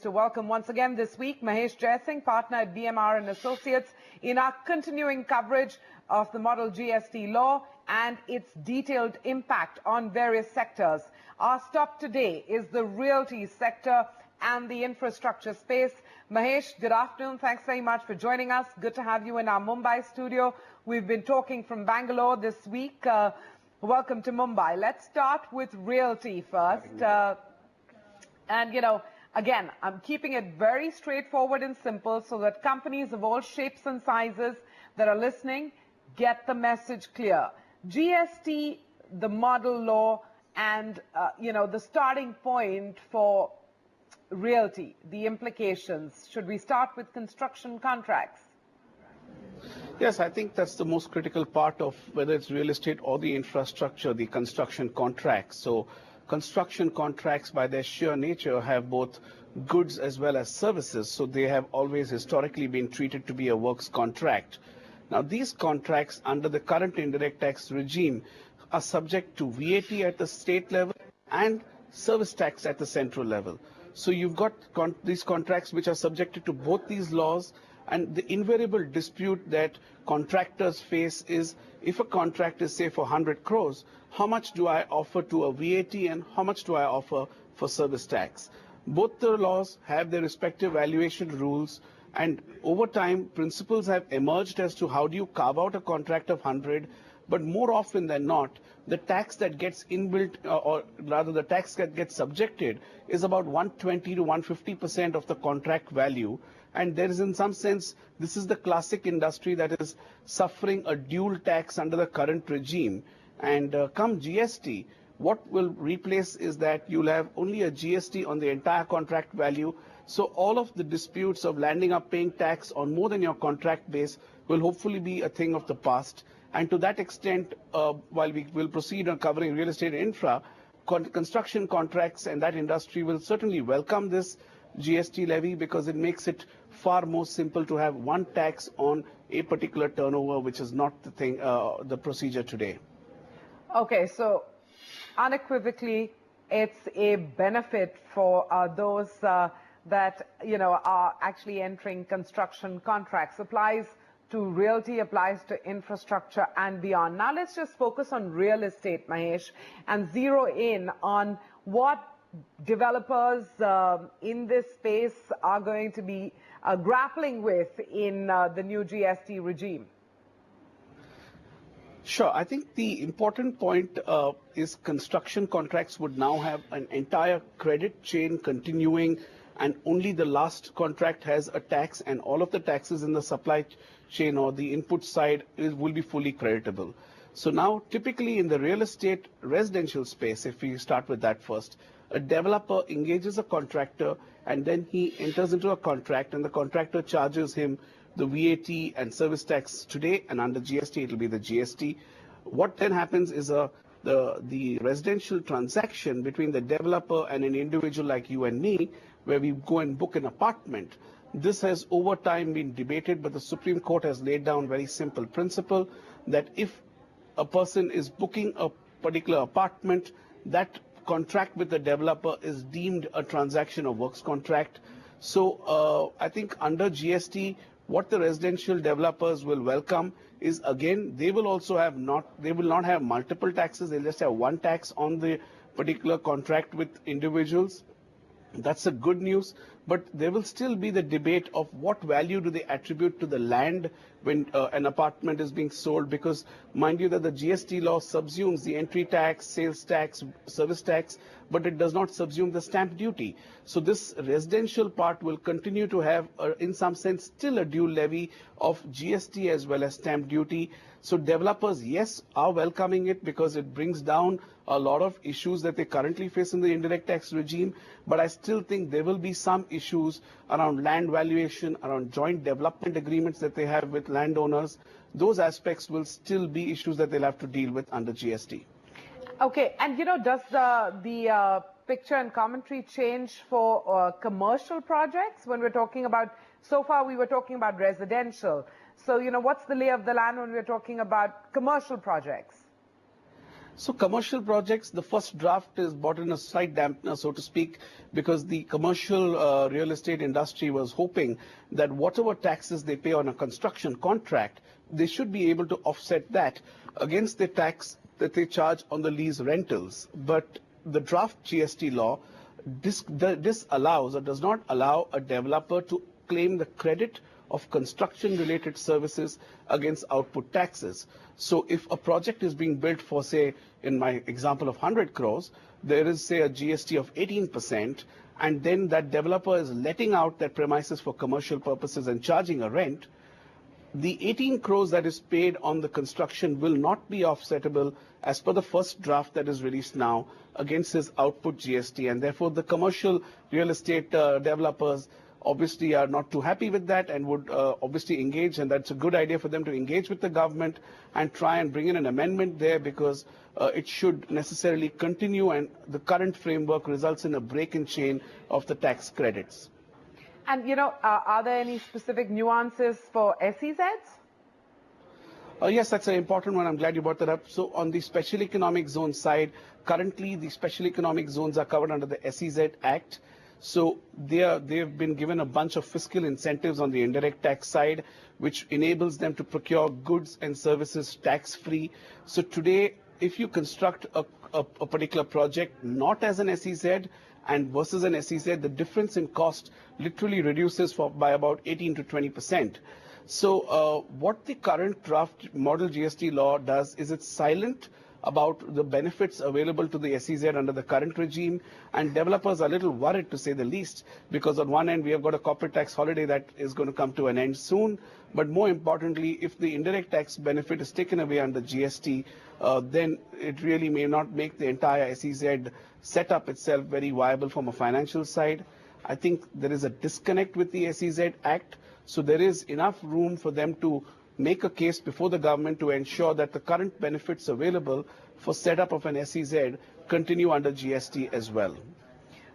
To welcome once again this week Mahesh Jaising, partner at BMR Associates, in our continuing coverage of the Model GST Law and its detailed impact on various sectors. Our stop today is the realty sector and the infrastructure space. Mahesh, good afternoon. Thanks very much for joining us. Good to have you in our Mumbai studio. We've been talking from Bangalore this week. Welcome to Mumbai. Let's start with realty first. Again, I'm keeping it very straightforward and simple so that companies of all shapes and sizes that are listening get the message clear. GST, the model law, and, the starting point for realty, the implications. Should we start with construction contracts? Yes, I think that's the most critical part of whether it's real estate or the infrastructure, the construction contracts. So construction contracts by their sheer nature have both goods as well as services. So they have always historically been treated to be a works contract. Now, these contracts under the current indirect tax regime are subject to VAT at the state level and service tax at the central level. So you've got these contracts which are subjected to both these laws, and the invariable dispute that contractors face is, if a contract is, say, for 100 crores, how much do I offer to a VAT and how much do I offer for service tax? Both the laws have their respective valuation rules, and over time, principles have emerged as to how do you carve out a contract of 100, but more often than not, the tax that gets inbuilt, or rather the tax that gets subjected, is about 120 to 150% of the contract value. And there is, in some sense, this is the classic industry that is suffering a dual tax under the current regime. And come GST, what will replace is that you'll have only a GST on the entire contract value. So all of the disputes of landing up paying tax on more than your contract base will hopefully be a thing of the past. And to that extent, while we will proceed on covering real estate and infra, construction contracts and that industry will certainly welcome this GST levy, because it makes it far more simple to have one tax on a particular turnover, which is not the thing, the procedure today. Okay, so unequivocally, it's a benefit for those that are actually entering construction contracts. Applies to realty, applies to infrastructure and beyond. Now let's just focus on real estate, Mahesh, and zero in on what developers in this space are going to be grappling with in the new GST regime. Sure. I think the important point is construction contracts would now have an entire credit chain continuing, and only the last contract has a tax, and all of the taxes in the supply chain or the input side will be fully creditable. So now, typically in the real estate residential space, if we start with that first, a developer engages a contractor and then he enters into a contract, and the contractor charges him the VAT and service tax today, and under GST it will be the GST. What then happens is the residential transaction between the developer and an individual like you and me, where we go and book an apartment. This has over time been debated, but the Supreme Court has laid down a very simple principle that if a person is booking a particular apartment, that contract with the developer is deemed a transaction of works contract. So I think under GST, what the residential developers will welcome is, again, they will not have multiple taxes. They'll just have one tax on the particular contract with individuals. That's a good news, but there will still be the debate of what value do they attribute to the land when an apartment is being sold, because mind you that the GST law subsumes the entry tax, sales tax, service tax, but it does not subsume the stamp duty. So this residential part will continue to have, in some sense, still a dual levy of GST as well as stamp duty. So developers, yes, are welcoming it because it brings down a lot of issues that they currently face in the indirect tax regime. But I still think there will be some issues around land valuation, around joint development agreements that they have with landowners. Those aspects will still be issues that they'll have to deal with under GST. Okay, and does the picture and commentary change for commercial projects when we're talking about, so far we were talking about residential. So, what's the lay of the land when we're talking about commercial projects? So commercial projects, the first draft is brought in a slight dampener, so to speak, because the commercial real estate industry was hoping that whatever taxes they pay on a construction contract, they should be able to offset that against the tax that they charge on the lease rentals. But the draft GST law disallows or does not allow a developer to claim the credit of construction-related services against output taxes. So if a project is being built for, say, in my example of 100 crores, there is, say, a GST of 18%, and then that developer is letting out that premises for commercial purposes and charging a rent, the 18 crores that is paid on the construction will not be offsettable as per the first draft that is released now against his output GST, and therefore the commercial real estate developers obviously are not too happy with that and would obviously engage, and that's a good idea for them to engage with the government and try and bring in an amendment there, because it should necessarily continue, and the current framework results in a break in chain of the tax credits. And, are there any specific nuances for SEZs? Yes, that's an important one. I'm glad you brought that up. So on the special economic zone side, currently the special economic zones are covered under the SEZ Act. So they've been given a bunch of fiscal incentives on the indirect tax side, which enables them to procure goods and services tax-free. So today, if you construct a particular project not as an SEZ and versus an SEZ, the difference in cost literally reduces by about 18 to 20%. So what the current draft model GST law does is it's silent about the benefits available to the SEZ under the current regime, and developers are a little worried, to say the least, because on one end we have got a corporate tax holiday that is going to come to an end soon, but more importantly, if the indirect tax benefit is taken away under GST, then it really may not make the entire SEZ setup itself very viable from a financial side. I think there is a disconnect with the SEZ Act, so there is enough room for them to make a case before the government to ensure that the current benefits available for setup of an SEZ continue under GST as well.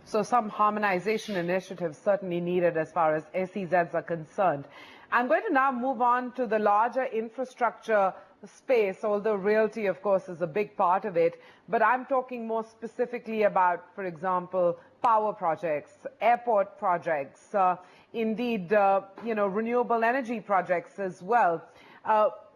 So some harmonization initiatives certainly needed as far as SEZs are concerned. I'm going to now move on to the larger infrastructure space, although realty, of course, is a big part of it. But I'm talking more specifically about, for example, power projects, airport projects, indeed, renewable energy projects as well.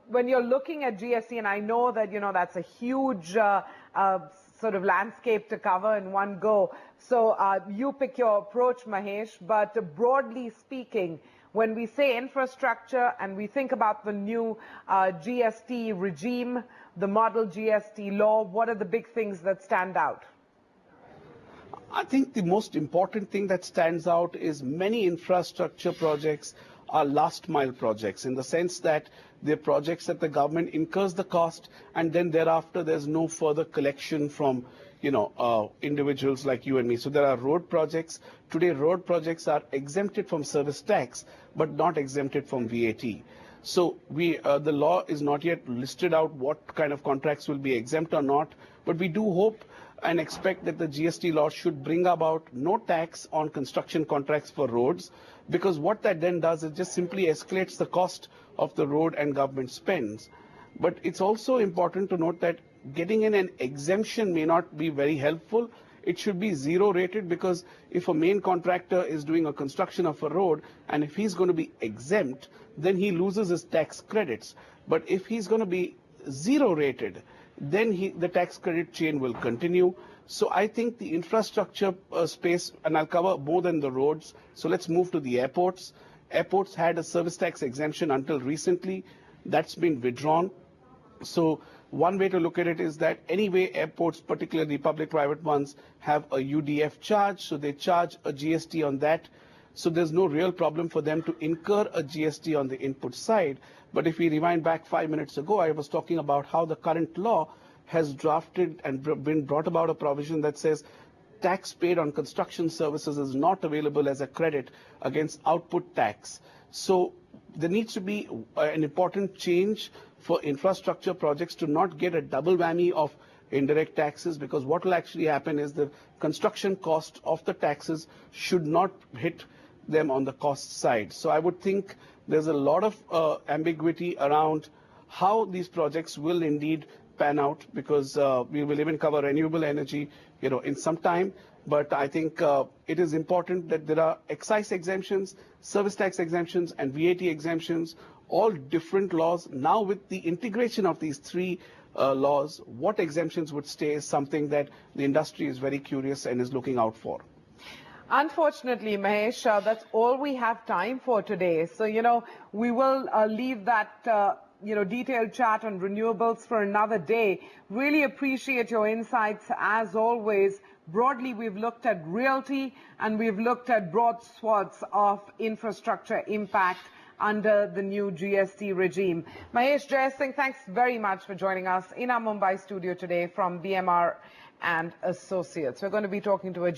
When you're looking at GST, and I know that, that's a huge sort of landscape to cover in one go. So you pick your approach, Mahesh, but broadly speaking, when we say infrastructure and we think about the new GST regime, the model GST law, what are the big things that stand out? I think the most important thing that stands out is many infrastructure projects are last mile projects, in the sense that they're projects that the government incurs the cost, and then thereafter there's no further collection from individuals like you and me. So there are road projects. Today, road projects are exempted from service tax, but not exempted from VAT. So the law is not yet listed out what kind of contracts will be exempt or not, but we do hope and expect that the GST law should bring about no tax on construction contracts for roads, because what that then does is just simply escalates the cost of the road and government spends. But it's also important to note that getting in an exemption may not be very helpful. It should be zero rated, because if a main contractor is doing a construction of a road and if he's going to be exempt, then he loses his tax credits. But if he's going to be zero rated, then the tax credit chain will continue. So I think the infrastructure space, and I'll cover more than the roads. So let's move to the airports. Airports had a service tax exemption until recently. That's been withdrawn. So one way to look at it is that anyway, airports, particularly public-private ones, have a UDF charge. So they charge a GST on that. So there's no real problem for them to incur a GST on the input side. But if we rewind back 5 minutes ago, I was talking about how the current law has drafted and been brought about a provision that says tax paid on construction services is not available as a credit against output tax. So there needs to be an important change for infrastructure projects to not get a double whammy of indirect taxes, because what will actually happen is the construction cost of the taxes should not hit them on the cost side. So I would think there's a lot of ambiguity around how these projects will indeed pan out, because we will even cover renewable energy, in some time. But I think it is important that there are excise exemptions, service tax exemptions, and VAT exemptions, all different laws. Now, with the integration of these three laws, what exemptions would stay is something that the industry is very curious and is looking out for. Unfortunately, Mahesh, that's all we have time for today. So, we will leave that, detailed chat on renewables for another day. Really appreciate your insights as always. Broadly, we've looked at realty and we've looked at broad swaths of infrastructure impact under the new GST regime. Mahesh Jaising, thanks very much for joining us in our Mumbai studio today from BMR and Associates. We're going to be talking to a